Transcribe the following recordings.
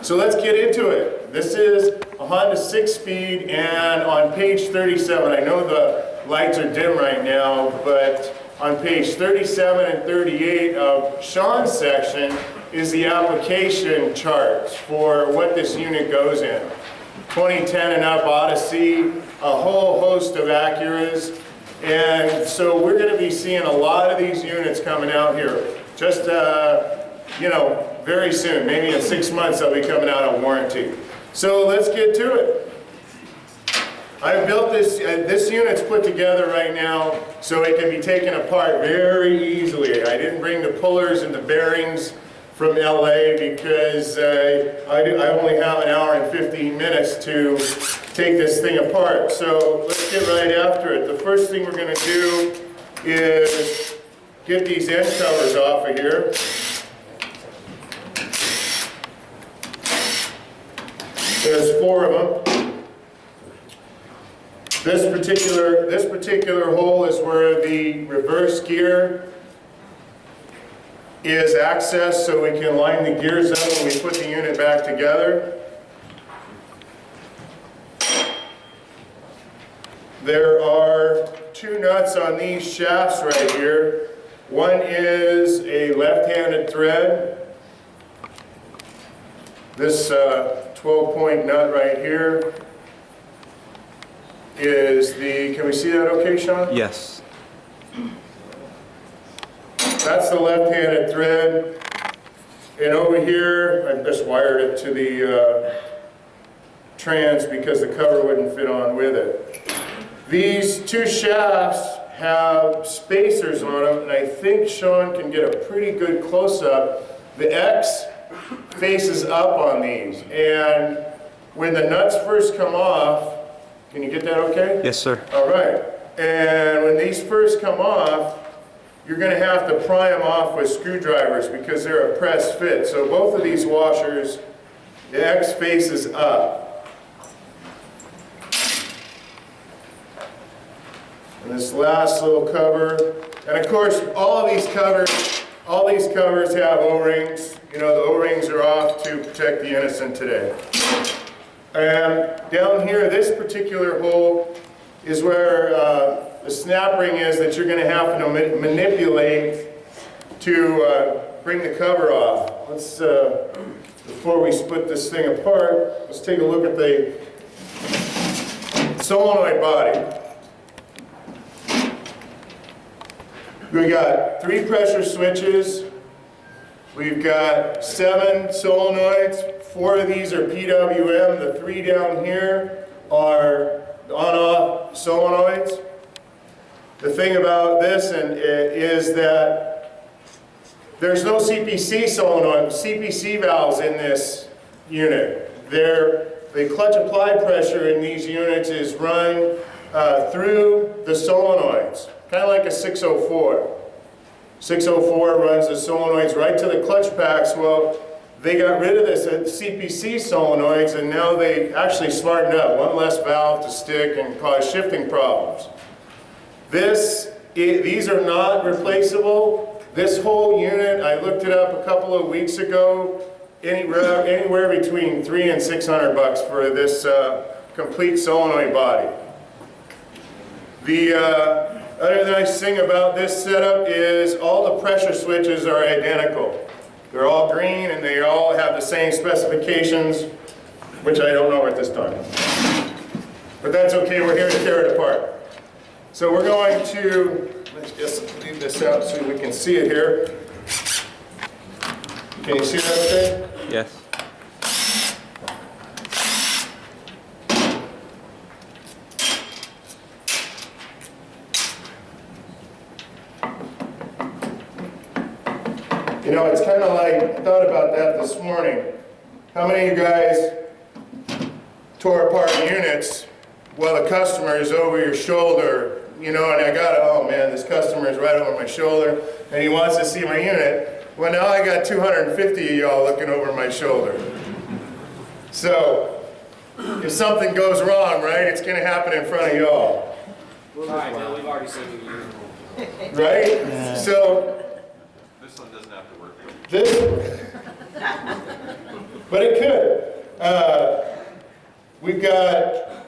So let's get into it. This is a Honda 6-speed, and on page 37, I know the lights are dim right now, but on page 37 and 38 of Sean's section is the application charts for what this unit goes in. 2010 and up Odyssey, a whole host of Acuras, and so we're going to be seeing a lot of these units coming out here. Just, you know, very soon, maybe in 6 months they'll be coming out of warranty. So let's get to it. I built this, this unit's put together right now so it can be taken apart very easily. I didn't bring the pullers and the bearings from LA because I only have an hour and 15 minutes to take this thing apart. So let's get right after it. The first thing we're going to do is get these end covers off of here. There's 4 of them. This particular hole is where the reverse gear is accessed, so we can line the gears up when we put the unit back together. There are 2 nuts on these shafts right here. One is a left-handed thread. This 12-point nut right here is the, can we see that okay, Sean? Yes. That's the left-handed thread. And over here, I just wired it to the trans because the cover wouldn't fit on with it. These 2 shafts have spacers on them, and I think Sean can get a pretty good close-up. The X faces up on these, and when the nuts first come off, can you get that okay? Yes, sir. All right. And when these first come off, you're going to have to pry them off with screwdrivers because they're a press fit. So both of these washers, the X faces up. And this last little cover, and of course all these covers have O-rings. You know, the O-rings are off to protect the innocent today. And down here, this particular hole is where the snap ring is that you're going to have to manipulate to bring the cover off. Let's, before we split this thing apart, let's take a look at the solenoid body. We got 3 pressure switches. We've got 7 solenoids. 4 of these are PWM. The 3 down here are on-off solenoids. The thing about this is that there's no CPC solenoid, CPC valves in this unit. The clutch apply pressure in these units is run through the solenoids, kind of like a 604. 604 runs the solenoids right to the clutch packs. Well, they got rid of this CPC solenoids, and now they actually smartened up. 1 less valve to stick and cause shifting problems. These are not replaceable. This whole unit, I looked it up a couple of weeks ago, anywhere between $300 and $600 for this complete solenoid body. The other nice thing about this setup is all the pressure switches are identical. They're all green and they all have the same specifications, which I don't know at this time. But that's okay, we're here to tear it apart. So we're going to, let's just leave this out so we can see it here. Can you see that okay? Yes. You know, it's kind of like, I thought about that this morning. How many of you guys tore apart units while the customer is over your shoulder, you know, and I got, oh man, this customer is right over my shoulder and he wants to see my unit. Well, now I got 250 of y'all looking over my shoulder. So, if something goes wrong, right, it's going to happen in front of y'all. All right, Bill, we've already seen you. Right? Yeah. So, This one doesn't have to work. this, But it could. We've got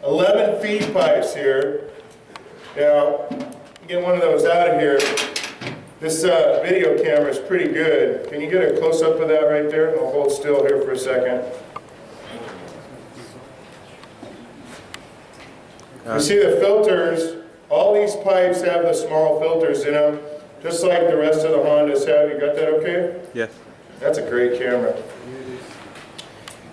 11 feed pipes here. Now, get one of those out of here. This video camera is pretty good. Can you get a close-up of that right there? I'll hold still here for a second. You see the filters, all these pipes have the small filters in them, just like the rest of the Hondas have. You got that okay? Yes. That's a great camera.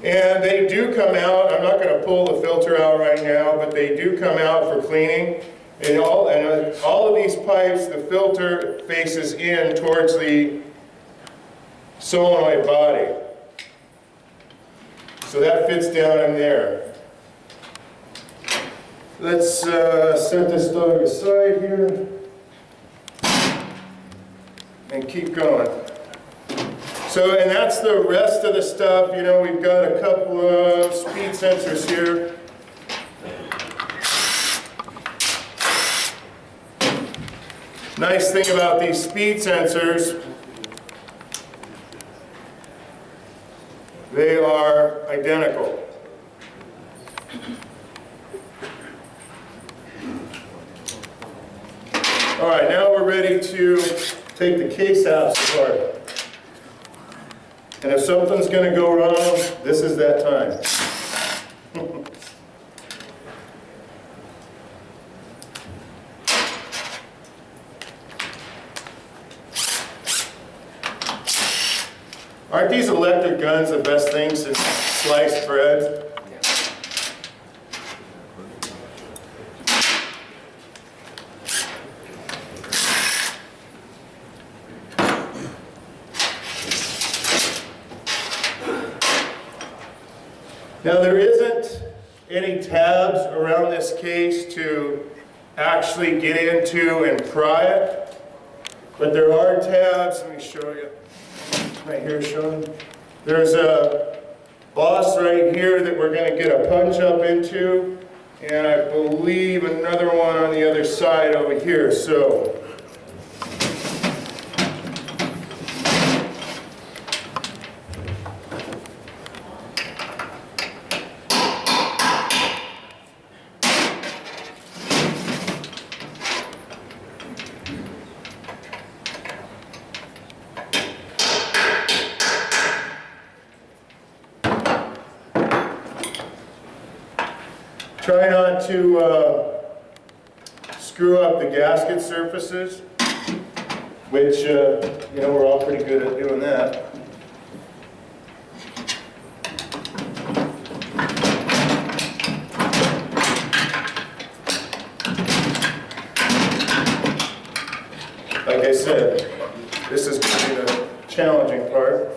And they do come out, I'm not going to pull the filter out right now, but they do come out for cleaning. And all of these pipes, the filter faces in towards the solenoid body. So that fits down in there. Let's set this dog aside here and keep going. So, and that's the rest of the stuff. You know, we've got a couple of speed sensors here. Nice thing about these speed sensors, they are identical. All right, now we're ready to take the case house apart. And if something's going to go wrong, this is that time. Aren't these electric guns the best things in sliced bread? Now there isn't any tabs around this case to actually get into and pry it, but there are tabs. Let me show you. Right here, Sean. There's a boss right here that we're going to get a punch up into, and I believe another one on the other side over here. So try not to screw up the gasket surfaces, which, you know, we're all pretty good at doing that. Like I said, this is going to be the challenging part.